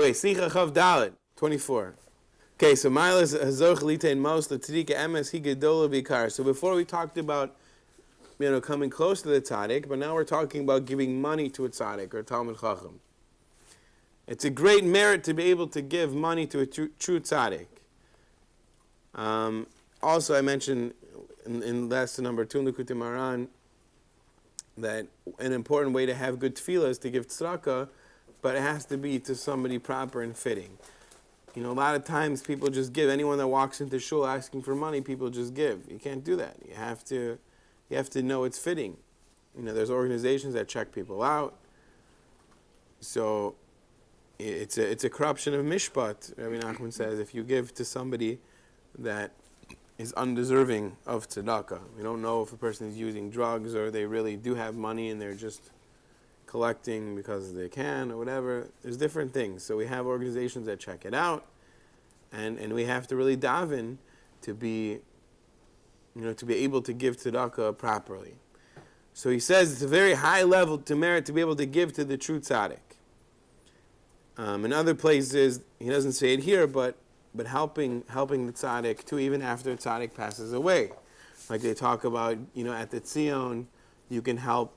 Okay, Sicha Chav Dalet, 24. Okay, so Milas Hazoch Litain Mos L'Tzadika Emes Hi Gedola Vikar. So before we talked about, coming close to the tzaddik, but now we're talking about giving money to a tzaddik or Talmid Chacham. It's a great merit to be able to give money to a true tzaddik. Also, I mentioned in lesson number 2 in Likutei HaRan that an important way to have good tefillah is to give tzedakah, but it has to be to somebody proper and fitting. A lot of times people just give. Anyone that walks into shul asking for money, people just give. You can't do that. You have to know it's fitting. There's organizations that check people out. So it's a corruption of mishpat. Rebbe Nachman says if you give to somebody that is undeserving of tzedakah, we don't know if a person is using drugs or they really do have money and they're just collecting because they can or whatever. There's different things. So we have organizations that check it out, and we have to really daven to be, to be able to give tzedakah properly. So he says it's a very high level to merit to be able to give to the true tzaddik. In other places, he doesn't say it here, but helping the tzaddik too, even after the tzaddik passes away. Like they talk about, at the Tzion, you can help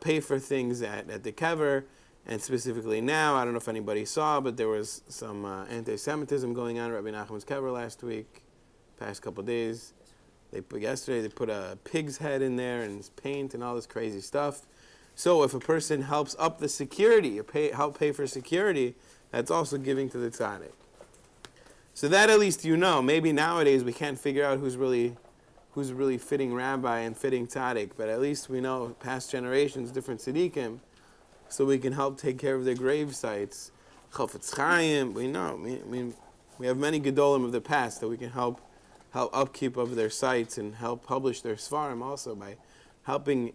pay for things at the kever, and specifically now, I don't know if anybody saw, but there was some anti-Semitism going on at Rebbe Nachman's kever last week, past couple of days. Yesterday they put a pig's head in there and paint and all this crazy stuff. So if a person helps up the security, help pay for security, that's also giving to the tzaddik. So that at least Maybe nowadays we can't figure out who's really fitting rabbi and fitting tzaddik, but at least we know past generations, different tzaddikim, so we can help take care of their grave sites. Chofetz Chaim, we know. We have many gedolim of the past that we can help upkeep of their sites and help publish their svarim also by helping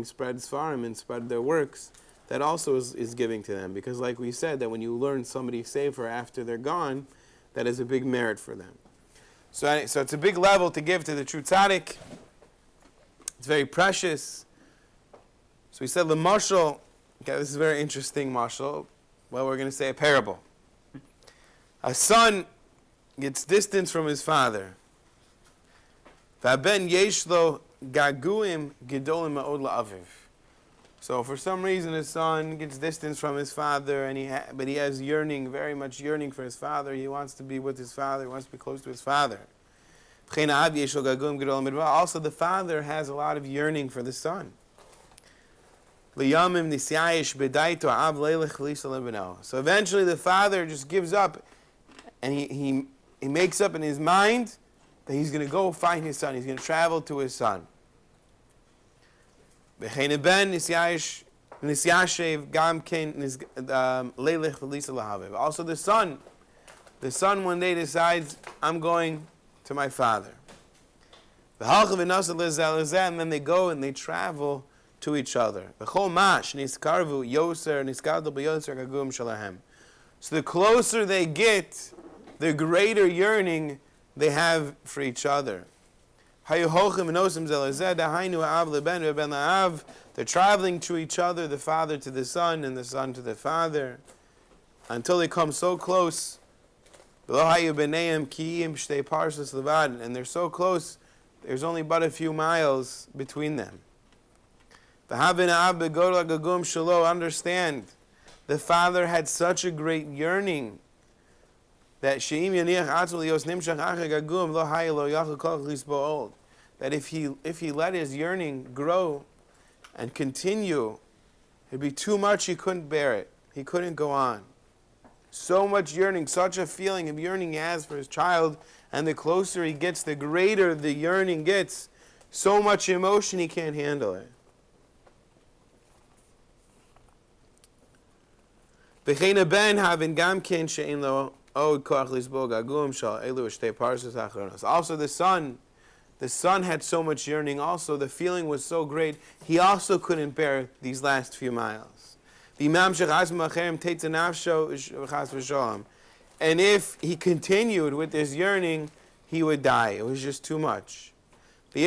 spread svarim and spread their works. That also is giving to them, because like we said, that when you learn somebody's sefer after they're gone, that is a big merit for them. So it's a big level to give to the true tzaddik. It's very precious. So we said the mashal. Okay, this is a very interesting mashal. Well, we're going to say a parable. A son gets distance from his father. V'aben yeshlo gaguim gedolim ma'od la'aviv. So for some reason, his son gets distance from his father, but he has very much yearning for his father. He wants to be with his father. He wants to be close to his father. Also, the father has a lot of yearning for the son. So eventually, the father just gives up, and he makes up in his mind that he's going to go find his son. He's going to travel to his son. Also the son one day decides, I'm going to my father. And then they go and they travel to each other. So the closer they get, the greater yearning they have for each other. They're traveling to each other, the father to the son and the son to the father, until they come so close. And they're so close, there's only but a few miles between them. Understand, the father had such a great yearning that if he let his yearning grow and continue, it'd be too much. He couldn't bear it. He couldn't go on. So much yearning, such a feeling of yearning he has for his child, and the closer he gets, the greater the yearning gets. So much emotion, he can't handle it. Also the son had so much yearning also, the feeling was so great, he also couldn't bear these last few miles. And if he continued with this yearning, he would die. It was just too much. So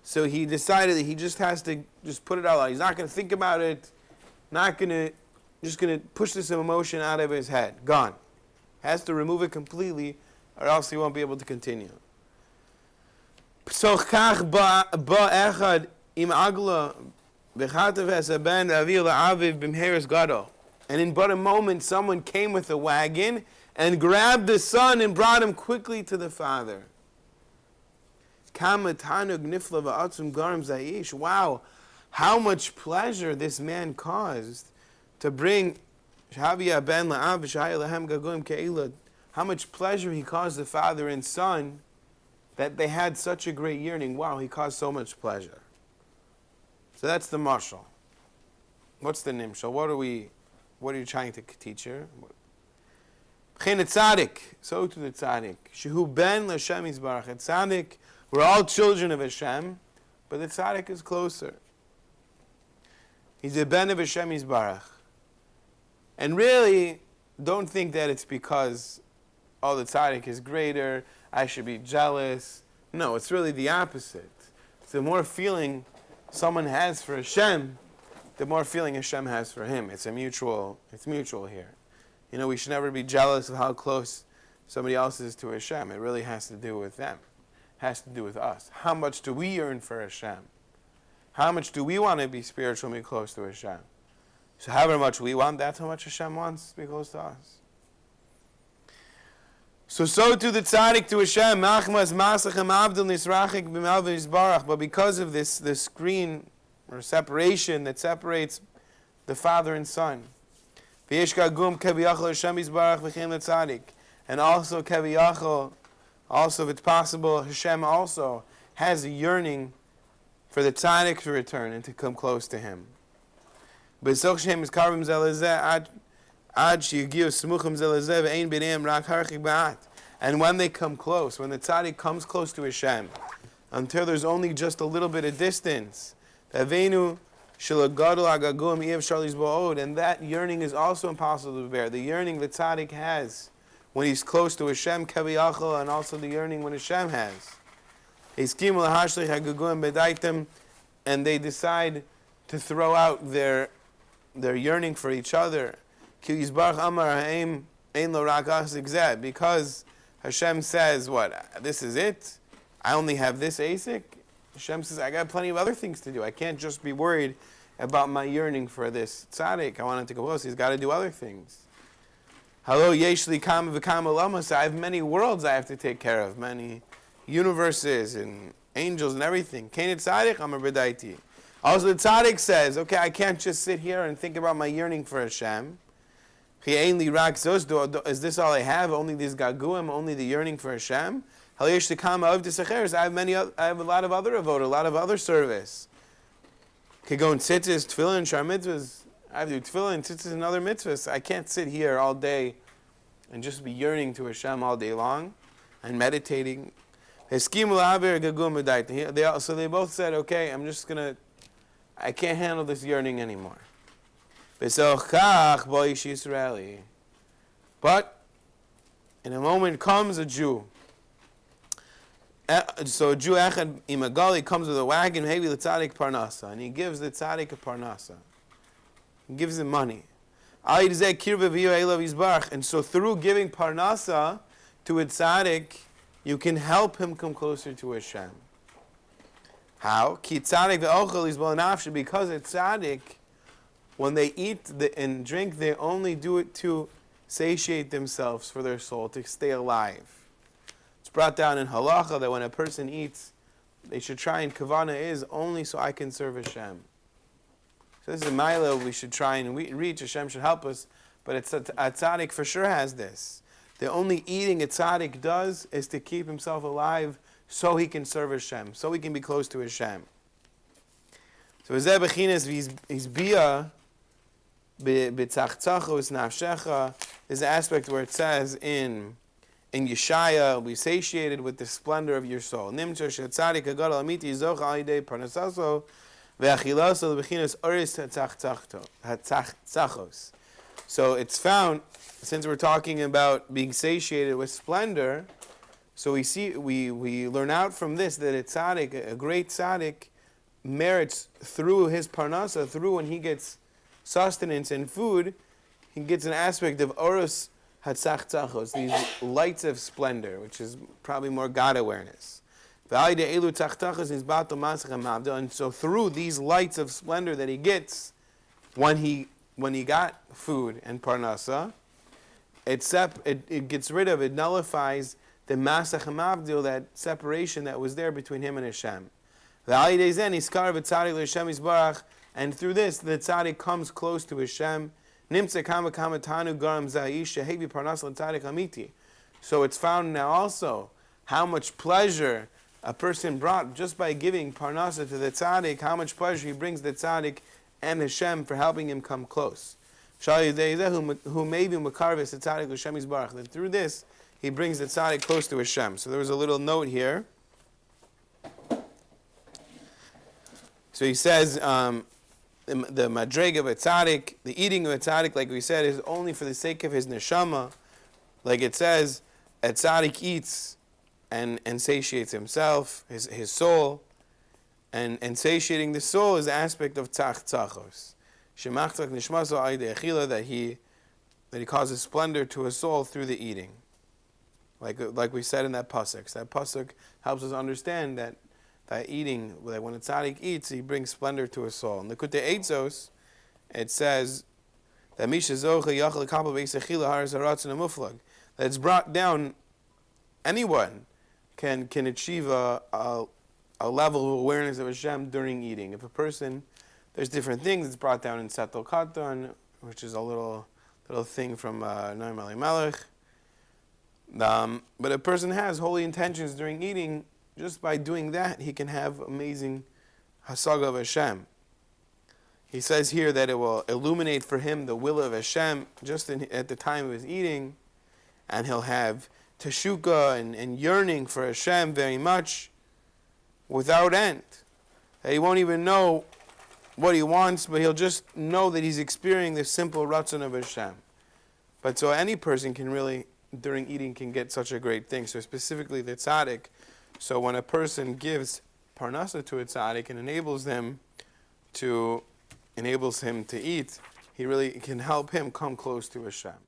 So he decided that he just has to just put it out loud. He's not going to think about it, just going to push this emotion out of his head. Gone. Has to remove it completely, or else he won't be able to continue. So kach ba echad im agla b'chatav esaben avil la'aviv b'mheres gado. And in but a moment, someone came with a wagon and grabbed the son and brought him quickly to the father. Wow, how much pleasure this man caused to bring how much pleasure he caused the father and son that they had such a great yearning. Wow, he caused so much pleasure. So that's the mashal. What's the nimshal? What are you trying to teach here? So to the tzaddik. Shehu ben l'Hashem yizbarach. Tzaddik, we're all children of Hashem, but the tzaddik is closer. He's a ben of Hashem yizbarach. And really, don't think that it's because, the tzaddik is greater, I should be jealous. No, it's really the opposite. It's the more feeling someone has for Hashem, the more feeling Hashem has for him. It's mutual here. We should never be jealous of how close somebody else is to Hashem. It really has to do with them. It has to do with us. How much do we yearn for Hashem? How much do we want to be spiritually close to Hashem? So however much we want, that's how much Hashem wants to be close to us. So to the tzaddik to Hashem, machmas masachem abdul nisrachik b'malvin yisbarach. But because of this screen or separation that separates the father and son, v'yeshka kaviyachol Hashem yisbarach v'chein l'tzadik, and also kaviyachol, also if it's possible, Hashem also has a yearning for the tzaddik to return and to come close to him. And when they come close, when the tzaddik comes close to Hashem, until there's only just a little bit of distance, and that yearning is also impossible to bear. The yearning the tzaddik has when he's close to Hashem, kaviyachol, and also the yearning when Hashem has. And they decide to throw out their yearning for each other. Because Hashem says, what? This is it? I only have this asik? Hashem says, I got plenty of other things to do. I can't just be worried about my yearning for this tzaddik. I want him to go close. He's got to do other things. Hello, yeshli kama v'kama lamas. I have many worlds I have to take care of, many universes and angels and everything. Kain tzaddik amar b'daiti. Also, the tzaddik says, okay, I can't just sit here and think about my yearning for Hashem. Is this all I have? Only these gaguim, only the yearning for Hashem? I have a lot of other avodah, a lot of other service. Kegon tzitzis, tefillin, shar mitzvahs. I have to do tefillin, tzitzis, and other mitzvahs. I can't sit here all day and just be yearning to Hashem all day long and meditating. So they both said, okay, I can't handle this yearning anymore. But in a moment comes a Jew. So a Jew echad imagali comes with a wagon, hevi l'tzadik parnasa, and he gives the tzaddik a parnasa. He gives him money. And so through giving parnasa to a tzaddik, you can help him come closer to Hashem. How? Because a tzaddik, when they eat and drink, they only do it to satiate themselves for their soul, to stay alive. It's brought down in halacha that when a person eats, they should try, and kavana is only so I can serve Hashem. So this is a mila we should try and reach. Hashem should help us, but a tzaddik for sure has this. The only eating a tzaddik does is to keep himself alive so he can serve Hashem, so he can be close to Hashem. So Zeh Bechinas Vizbia B'tzachtzachos Nafshecha is the aspect where it says in Yeshaya, be satiated with the splendor of your soul. Nimtzor she'tzadik hagadol amiti zoch al yidei parnasaso ve'achilaso l'bechinas oris hatzachos. So it's found, since we're talking about being satiated with splendor, So we learn out from this that a tzaddik, a great tzaddik, merits through his parnasa, through when he gets sustenance and food, he gets an aspect of orus hatzachtzachos, these lights of splendor, which is probably more God awareness. And so through these lights of splendor that he gets, when he got food and parnasa, it gets rid of, it nullifies the masach hamavdil, that separation that was there between him and Hashem. And through this, the tzaddik comes close to Hashem. So it's found now also how much pleasure a person brought just by giving parnasa to the tzaddik, how much pleasure he brings the tzaddik and Hashem for helping him come close. That through this, he brings the tzaddik close to Hashem. So there was a little note here. So he says, the madreg of a tzaddik, the eating of a tzaddik, like we said, is only for the sake of his neshama. Like it says, a tzaddik eats and satiates himself, his soul, and satiating the soul is the aspect of tzachos. Shemachtzach nishmaso ayde achila, that he causes splendor to his soul through the eating. Like we said in that pasuk. So that pasuk helps us understand that eating, that when a tzaddik eats, he brings splendor to his soul. In the Kutei Eitzos, it says that Misha Zocha Yachal Kapal Beis Achila Haras Haratzon Amuflag, that it's brought down. Anyone can achieve a level of awareness of Hashem during eating. If a person, there's different things. It's brought down in Satel Katan, which is a little thing from Noam Elimelech. But a person has holy intentions during eating. Just by doing that, he can have amazing hasaga of Hashem. He says here that it will illuminate for him the will of Hashem just at the time of his eating, and he'll have teshuka and yearning for Hashem very much without end. That he won't even know what he wants, but he'll just know that he's experiencing the simple ratzon of Hashem. But so any person can really, during eating, can get such a great thing. So specifically the tzaddik. So when a person gives parnasa to a tzaddik and enables him to eat, he really can help him come close to Hashem.